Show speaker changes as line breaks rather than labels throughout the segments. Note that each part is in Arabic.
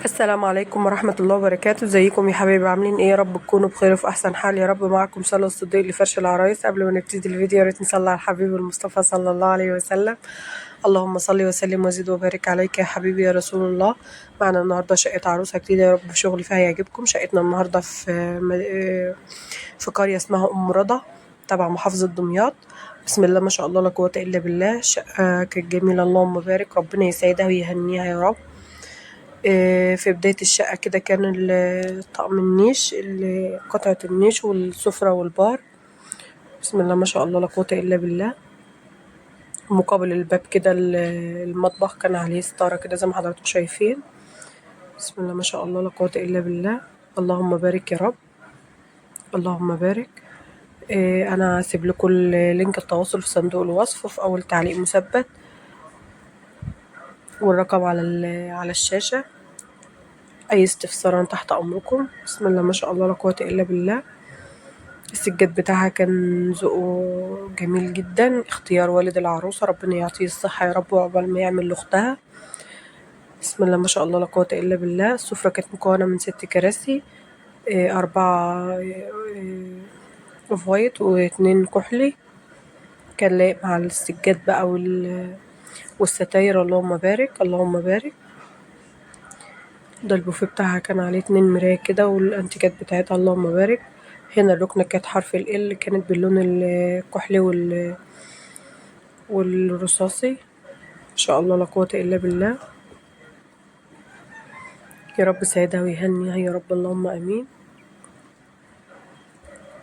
السلام عليكم ورحمة الله وبركاته. ازيكم يا حبايبي؟ عاملين ايه؟ يا رب تكونوا بخير وفي احسن حال يا رب. معكم سلوى الصديق لفرش العرايس. قبل ما نبتدي الفيديو يا ريت نصلي على الحبيب المصطفى صلى الله عليه وسلم. اللهم صل وسلم وزد وبارك عليك يا حبيبي يا رسول الله. معنا النهارده شقة عروسة جديدة، يا رب شغلي فيها يعجبكم. شقتنا النهارده في قرية اسمها ام رضا تبع محافظة دمياط. بسم الله ما شاء الله لا قوة الا بالله. شقة كانت جميلة، اللهم بارك، ربنا يسعدها ويهنيها يا رب. في بداية الشقة كده كان طقم النيش، قطعة النيش والسفرة والبار. بسم الله ما شاء الله لا قوة إلا بالله. مقابل الباب كده المطبخ كان عليه ستارة كده زي ما حضراتكم شايفين. بسم الله ما شاء الله لا قوة إلا بالله. اللهم بارك يا رب، اللهم بارك. أنا هسيب لكم لينك التواصل في صندوق الوصف وفي أول تعليق مثبت، والرقم على الشاشة. أي استفسار تحت أمركم. بسم الله ما شاء الله لا قوة إلا بالله. السجاد بتاعها كان ذوقه جميل جدا، اختيار والد العروسة، ربنا يعطيه الصحة يا رب وعقبال ما يعمل لأختها. بسم الله ما شاء الله لا قوة إلا بالله. السفرة كانت مكونة من 6 كراسي، 4 اوف وايت و2 كحلي. كان لايق مع السجاد بقى والستاير. اللهم بارك اللهم بارك. ده البوفيه بتاعها كان عليه 2 مراية كده، والانتيكات بتاعتها اللهم بارك. هنا الركنة كانت حرف ال كانت باللون الكحلي والرصاصي. ما شاء الله لا قوة إلا بالله. يا رب سعدها ويهنيها يا رب، اللهم آمين.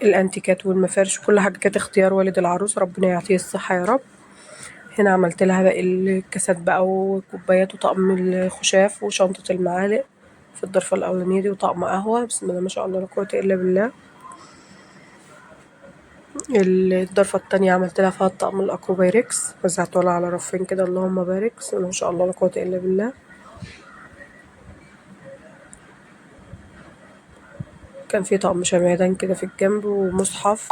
الأنتيكات والمفارش كل حاجة كانت اختيار والد العروس، ربنا يعطيه الصحة يا رب. هنا عملت لها باقي الكاسات بقى وكوبايات وطقم الخشاف وشنطة المعالق في الضرفة الأولانية دي، وطقم قهوة. بسم الله ما شاء الله لا قوة إلا بالله. الضرفة التانية عملت لها فيها الطقم الأكوبايركس، وزعته لها على رفين كده، اللهم بارك. بسم الله ما شاء الله لا قوة إلا بالله. كان في طقم شمعدان كده في الجنب ومصحف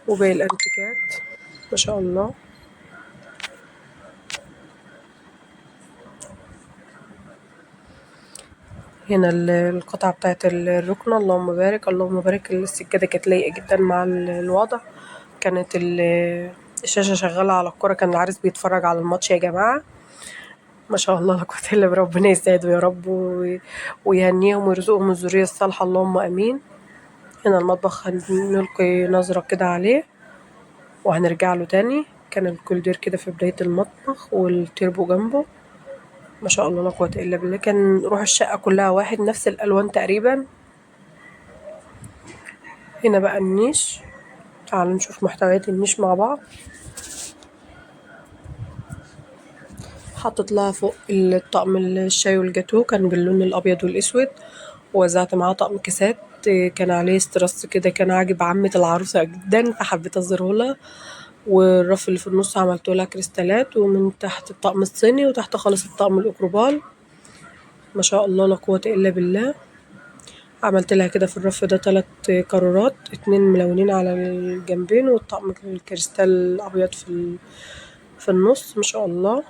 وباقي الأنتيكات. ما شاء الله. هنا القطعة بتاعت الركنة، اللهم بارك اللهم بارك. السجادة كانت لايقة جدا مع الوضع. كانت الشاشة شغالة على الكورة، كان العريس بيتفرج على الماتش يا جماعة. ما شاء الله لا قوة إلا بالله. ربنا يسعده يا رب ويهنيهم ويرزقهم الذرية الصالحة، اللهم آمين. هنا المطبخ هنلقي نظرة كده عليه وهنرجع له تاني. كان الكولدير كده في بداية المطبخ والتربو جنبه. ما شاء الله لا قوة إلا بالله. كان روح الشقة كلها واحد، نفس الألوان تقريبا. هنا بقى النيش، تعالوا نشوف محتويات النيش مع بعض. حطيت لها فوق الطقم الشاي والجاتوه كان باللون الأبيض والأسود، ووزعت معاه طقم كاسات كان عليه استرس كده، كان عاجب عمة العروسة جدا فحبيت أظهره لها. والرف اللي في النص عملته لها كريستالات، ومن تحت الطقم الصيني وتحت خالص الطقم الأكروبال. ما شاء الله لا قوة إلا بالله. عملت لها كده في الرف ده 3 قارورات، 2 ملونين على الجنبين والطقم الكريستال الأبيض في النص. ما شاء الله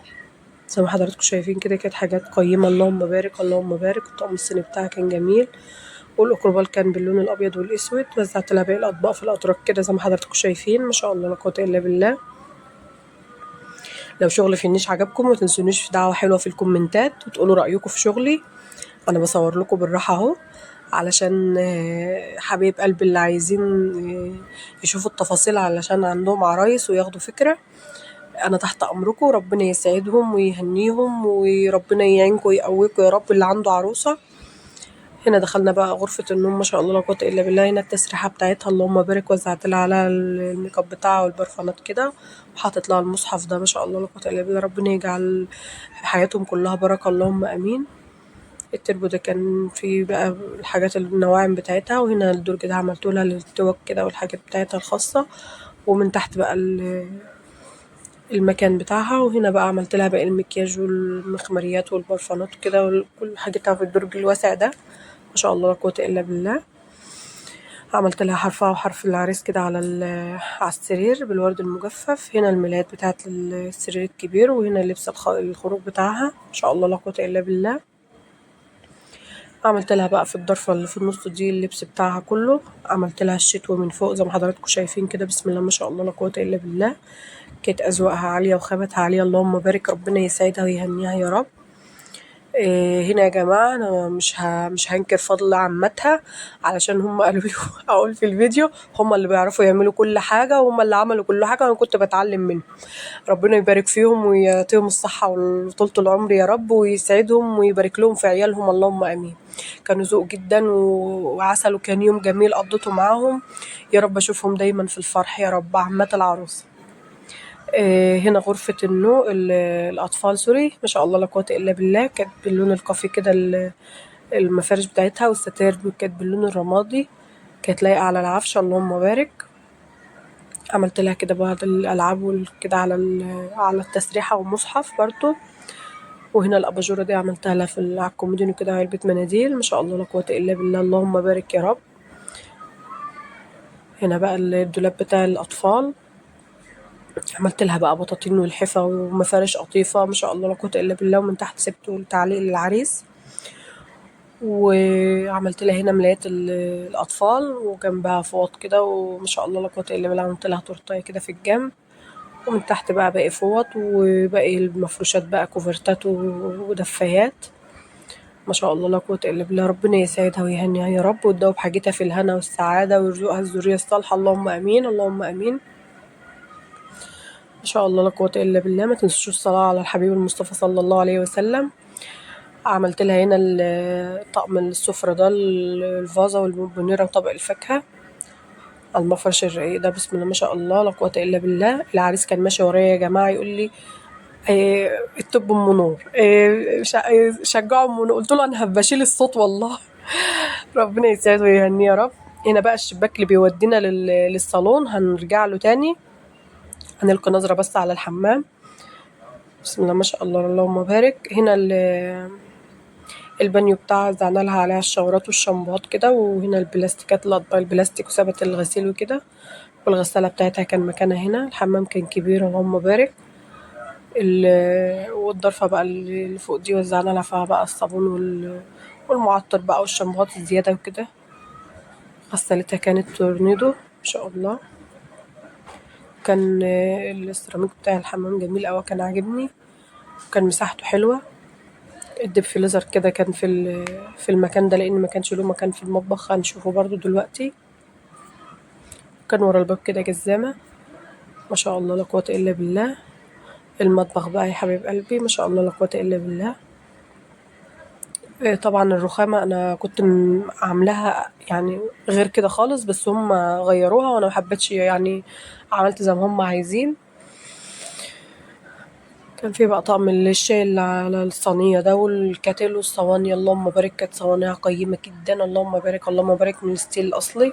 زي ما حضراتكم شايفين كده، كانت حاجات قيمة، اللهم بارك اللهم بارك. الطقم الصيني بتاعها كان جميل، والأكروبال كان باللون الأبيض والأسود. وزعت لها باقي الأطباق في الأطراف كده زي ما حضراتكم شايفين. ما شاء الله لا قوة إلا بالله. لو شغلي في النيش عجبكم ما تنسونيش في دعوة حلوة في الكومنتات وتقولوا رأيكم في شغلي. أنا بصور لكم بالراحة أهو علشان حبايب قلبي اللي عايزين يشوفوا التفاصيل علشان عندهم عرايس وياخدوا فكرة. أنا تحت أمركم، ربنا يسعدهم ويهنيهم وربنا يعينكم ويقويكم يا رب اللي عنده عروسة. هنا دخلنا بقى غرفة النوم. ما شاء الله لا قوة إلا بالله. هنا التسريحة بتاعتها اللهم بارك، وزعت لها على الميك اب بتاعها والبرفانات كده، وحاطط لها المصحف ده. ما شاء الله لا قوة إلا بالله. ربنا يجعل حياتهم كلها بركة، اللهم آمين. التربو ده كان فيه بقى الحاجات النواعم بتاعتها، وهنا الدرج ده عملته لها للتوك كده والحاجات بتاعتها الخاصة، ومن تحت بقى المكان بتاعها. وهنا بقى عملت لها باقي المكياج والمخمريات والبرفانات وكده وكل حاجتها في الدرج الواسع ده. ما شاء الله لا قوة إلا بالله. عملت لها حرفها وحرف العريس كده على السرير بالورد المجفف. هنا الملايات بتاعت السرير الكبير، وهنا لبس الخروج بتاعها. ما شاء الله لا قوة الا بالله. عملت لها بقى في الضرفة اللي في النص دي اللبس بتاعها كله. عملت لها الشتوي من فوق زي ما حضراتكم شايفين كده. بسم الله ما شاء الله لا قوة الا بالله. كانت اذواقها عالية وخامتها عالية، اللهم بارك. ربنا يسعدها ويهنيها يا رب. هنا يا جماعة أنا مش هنكر فضل عمتها، علشان هم قالوا لي أقول في الفيديو هم اللي بيعرفوا يعملوا كل حاجة، وهم اللي عملوا كل حاجة، وأنا كنت بتعلم منهم. ربنا يبارك فيهم ويعطيهم الصحة وطولة العمر يا رب، ويسعدهم ويبارك لهم في عيالهم، اللهم آمين. كانوا ذوق جدا وعسل، وكان يوم جميل قضيته معاهم. يا رب أشوفهم دايما في الفرح يا رب. عمات العروسة. هنا غرفة النوم الأطفال، سوري، ما شاء الله لا قوة إلا بالله. كانت باللون الكافي كده المفارش بتاعتها، والستاير كانت باللون الرمادي، كانت لايقة على العفش، اللهم بارك. عملت لها كده بعض الألعاب كده على التسريحة ومصحف برضو. وهنا الأباجورة دي عملتها لها على الكومودينو كده علبة مناديل. ما شاء الله لا قوة إلا بالله، اللهم بارك يا رب. هنا بقى الدولاب بتاع الأطفال. عملت لها بقى بطاطين والحفا ومفارش قطيفة. ما شاء الله لا قوة إلا بالله. ومن تحت سبته تعليق للعريس. وعملت لها هنا ملايات الأطفال، وجنبها فوط كده، وما شاء الله لا قوة إلا بالله. عملت لها تورتاية كده في الجنب، ومن تحت بقى باقي فوط، وباقي المفروشات بقى كوفرتات ودفايات. ما شاء الله لا قوة إلا بالله. ربنا يسعدها ويهنيها يا رب، وتدوب حاجتها في الهنا والسعادة، ويرزقها الذرية الصالحة، اللهم آمين اللهم آمين. ما شاء الله لا قوة إلا بالله. ما تنسوش الصلاة على الحبيب المصطفى صلى الله عليه وسلم. عملت لها هنا طقم السفرة ده، الفازة والبونيرة وطبق الفاكهة على المفرش الرقيق ده. بسم الله ما شاء الله لا قوة إلا بالله. العريس كان ماشي ورايا يا جماعة يقول لي الطب أم نور، شجعوا أم نور. قلت له أنا بشيل الصوت والله. ربنا يسعده ويهنيه يا رب. هنا بقى الشباك اللي بيودينا للصالون، هنرجع له تاني. هنلقي نظرة بس على الحمام. بسم الله ما شاء الله اللهم بارك. هنا البانيو بتاعها زعنا لها عليها الشاورات والشامبوهات كده. وهنا البلاستيكات، الأطباق البلاستيك وثبت الغسيل وكده. والغسالة بتاعتها كان مكانها هنا. الحمام كان كبير اللهم بارك. والضرفة بقى اللي فوق دي وزعنا لها فيها بقى الصابون والمعطر بقى والشامبوهات الزيادة وكده. غسالتها كانت تورنيدو ما شاء الله. كان السيراميك بتاع الحمام جميل أوي، كان عاجبني، وكان مساحته حلوة. الديب فريزر كده كان في المكان ده، لأن ما كانش له مكان في المطبخ. هنشوفه برضو دلوقتي. كان ورا الباب كده جزامة. ما شاء الله لا قوة إلا بالله. المطبخ بقى يا حبيب قلبي، ما شاء الله لا قوة إلا بالله. طبعا الرخامة أنا كنت عاملاها يعني غير كده خالص، بس هم غيروها وأنا محبتش يعني، عملت زي ما هم عايزين. كان في بقى طقم الشاي اللي على الصينية ده، والكاتل والصواني، اللهم بارك. كانت صوانيها قيمة جدا، اللهم بارك اللهم بارك، من الستيل الأصلي.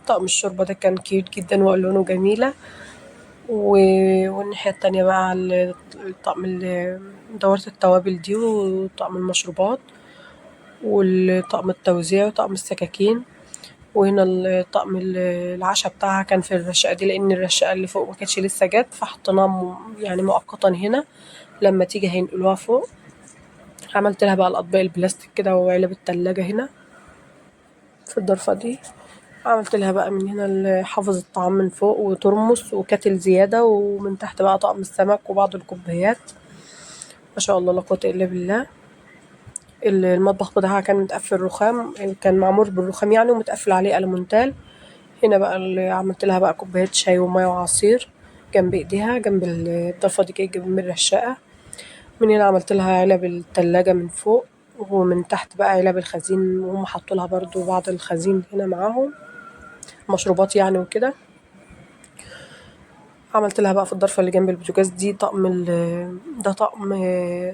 طقم الشوربة ده كان كيوت جدا وألوانه جميلة. والناحية التانية بقى على الطقم دورة التوابل دي، وطقم المشروبات، والطقم التوزيع، وطقم السكاكين. وهنا الطقم العشاء بتاعها كان في الرشقة دي، لأن الرشقة اللي فوق ما كانتش لسه جت، فحطيناها يعني مؤقتا هنا، لما تيجي هينقلوها فوق. عملت لها بقى الأطباق البلاستيك كده وعلب التلاجة هنا في الضرفة دي. عملت لها بقى من هنا حافظ الطعام من فوق، وترمس وكاتل زيادة، ومن تحت بقى طقم السمك وبعض الكوبايات. ما شاء الله لا قوة إلا بالله. المطبخ بتاعها كان متقفل رخام، كان معمول بالرخام يعني، ومتقفل عليه ألمونتال. هنا بقى اللي عملت لها بقى كوبايات شاي ومية وعصير جنب ايديها، جنب الضفة دي كده جنب الرشاقة. من هنا عملت لها علب التلاجة من فوق، ومن تحت بقى علب الخزين، وهم حطوا لها برضو بعض الخزين هنا معاهم، مشروبات يعني وكده. عملت لها بقى في الضرفة اللي جنب البوتاجاز دي ده طقم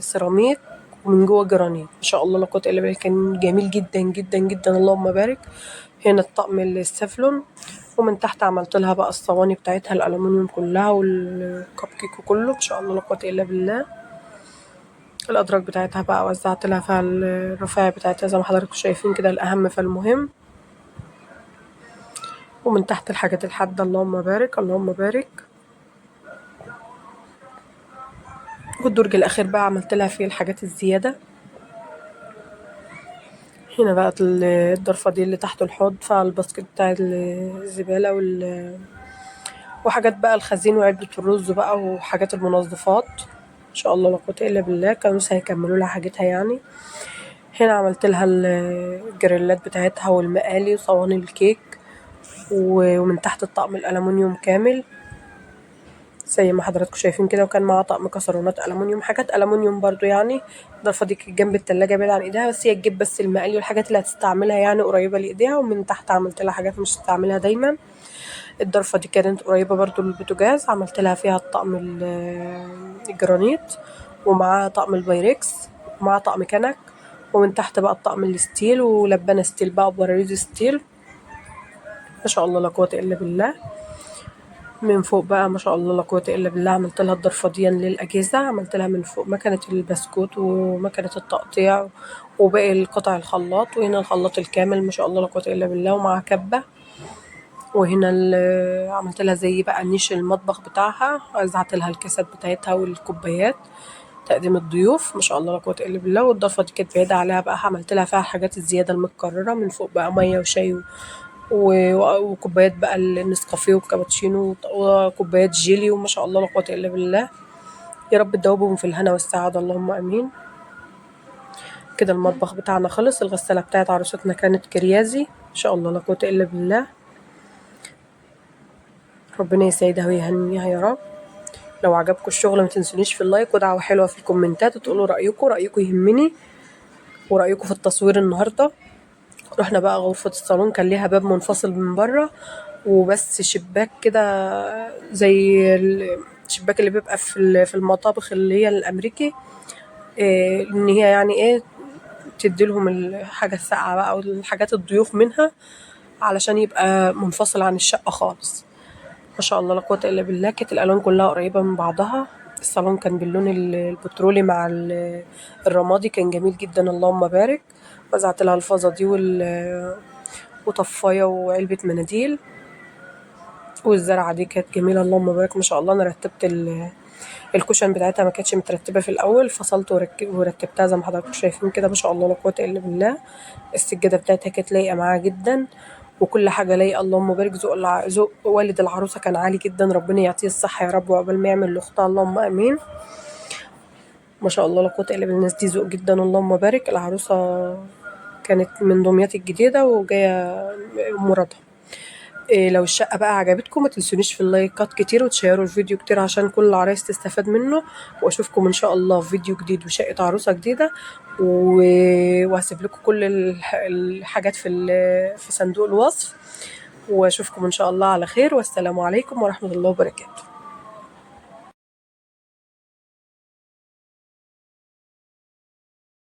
سيراميك، ومن جوه جرانيت. ما شاء الله لا قوة الا بالله، كان جميل جدا جدا جدا، اللهم بارك. هنا الطقم السفلون. ومن تحت عملت لها بقى الصواني بتاعتها الألمونيوم كلها، والكب كيك وكله. ما شاء الله لا قوة الا بالله. الأدراج بتاعتها بقى وزعت لها فيها الرفايع بتاعتها زي ما حضراتكم شايفين كده، الأهم فالمهم. ومن تحت الحاجات الحادة اللهم بارك اللهم بارك. والدرج الأخير بقى عملت لها فيه الحاجات الزيادة. هنا بقى الضرفة دي اللي تحت الحوض فيها الباسكت بتاع الزبالة وحاجات بقى الخزين وعلبة الرز بقى وحاجات المنظفات. ما شاء الله لا قوة إلا بالله، كانوا هيكملوا لها حاجتها يعني. هنا عملت لها الجريلات بتاعتها والمقالي وصواني الكيك، ومن تحت الطقم الألمونيوم كامل زي ما حضراتكم شايفين كده، وكان معاها طقم كسرونات ألمونيوم، حاجات ألمونيوم برضو يعني. الضرفة دي كانت جنب التلاجة بعيد عن ايديها، بس هي تجيب بس المقالي والحاجات اللي هتستعملها يعني قريبة لإيديها، ومن تحت عملت لها حاجات مش هتستعملها دايما. الضرفة دي كانت قريبة برضو للبوتاجاز، عملت لها فيها الطقم الجرانيت، ومعاها طقم البايركس، ومعاها طقم كنك، ومن تحت بقى الطقم الستيل ولبانة ستيل بقى وبراريز ستيل. ما شاء الله لا قوة إلا بالله. من فوق بقى ما شاء الله لا قوة إلا بالله عملت لها الضرفة دي للأجهزة، عملت لها من فوق مكنة البسكوت ومكنة التقطيع وباقي القطع الخلاط، وهنا الخلاط الكامل ما شاء الله لا قوة إلا بالله ومع كبة. وهنا عملت لها زي بقى نيش المطبخ بتاعها، وزعت لها الكاسات بتاعتها والكوبايات تقديم الضيوف. ما شاء الله لا قوة إلا بالله. والضرفة دي كانت بعيدة عليها بقى، عملت لها فيها حاجات الزيادة المتكررة من فوق بقى مية وشاي وكوبايات بقى النسكافيه والكابتشينو وكوبايات جيلي. وما شاء الله لا قوة إلا بالله. يا رب تدوبهم في الهنا والسعادة اللهم آمين. كده المطبخ بتاعنا خلص. الغسالة بتاعت عروستنا كانت كريازي ما شاء الله لا قوة إلا بالله. ربنا يسعدها ويهنيها يا رب. لو عجبكم الشغل ما تنسونيش في اللايك ودعوة حلوة في الكومنتات، وتقولوا رأيكم يهمني، ورأيكم في التصوير النهاردة. رحنا بقى غرفة الصالون، كان ليها باب منفصل من بره وبس شباك كده زي الشباك اللي بيبقى في المطابخ اللي هي الأمريكي، إن هي يعني إيه تديلهم الحاجة الساقعة بقى أو الحاجات الضيوف منها، علشان يبقى منفصل عن الشقة خالص. ما شاء الله لا قوة إلا بالله. كانت الألوان كلها قريبة من بعضها. الصالون كان باللون البترولي مع الرمادي، كان جميل جدا اللهم بارك. وزعت لها الفازة دي وطفاية وعلبة مناديل. والزرعة دي كانت جميلة اللهم بارك ما شاء الله. أنا رتبت الكوشن بتاعتها ما كانتش مترتبة في الأول، فصلت ورتبتها زي ما حضراتكم شايفين كده ما شاء الله لا قوة إلا بالله. السجادة بتاعتها كانت لايقة معاها جدا، وكل حاجة لايقة اللهم بارك. ذوق والد العروسة كان عالي جدا، ربنا يعطيه الصحة يا رب، وعقبال ما يعمل لأختها اللهم آمين. ما شاء الله لا قوة إلا بالله. الناس دي ذوق جدا اللهم بارك. العروسة كانت من دمياط الجديدة وجاية مرادها. لو الشقة بقى عجبتكم ما تنسونيش في اللايكات كتير وتشيروا الفيديو كتير عشان كل العرايس تستفاد منه. واشوفكم ان شاء الله في فيديو جديد وشقة عروسة جديدة، وهسيب لكم كل الحاجات في صندوق الوصف. واشوفكم ان شاء الله على خير، والسلام عليكم ورحمة الله وبركاته.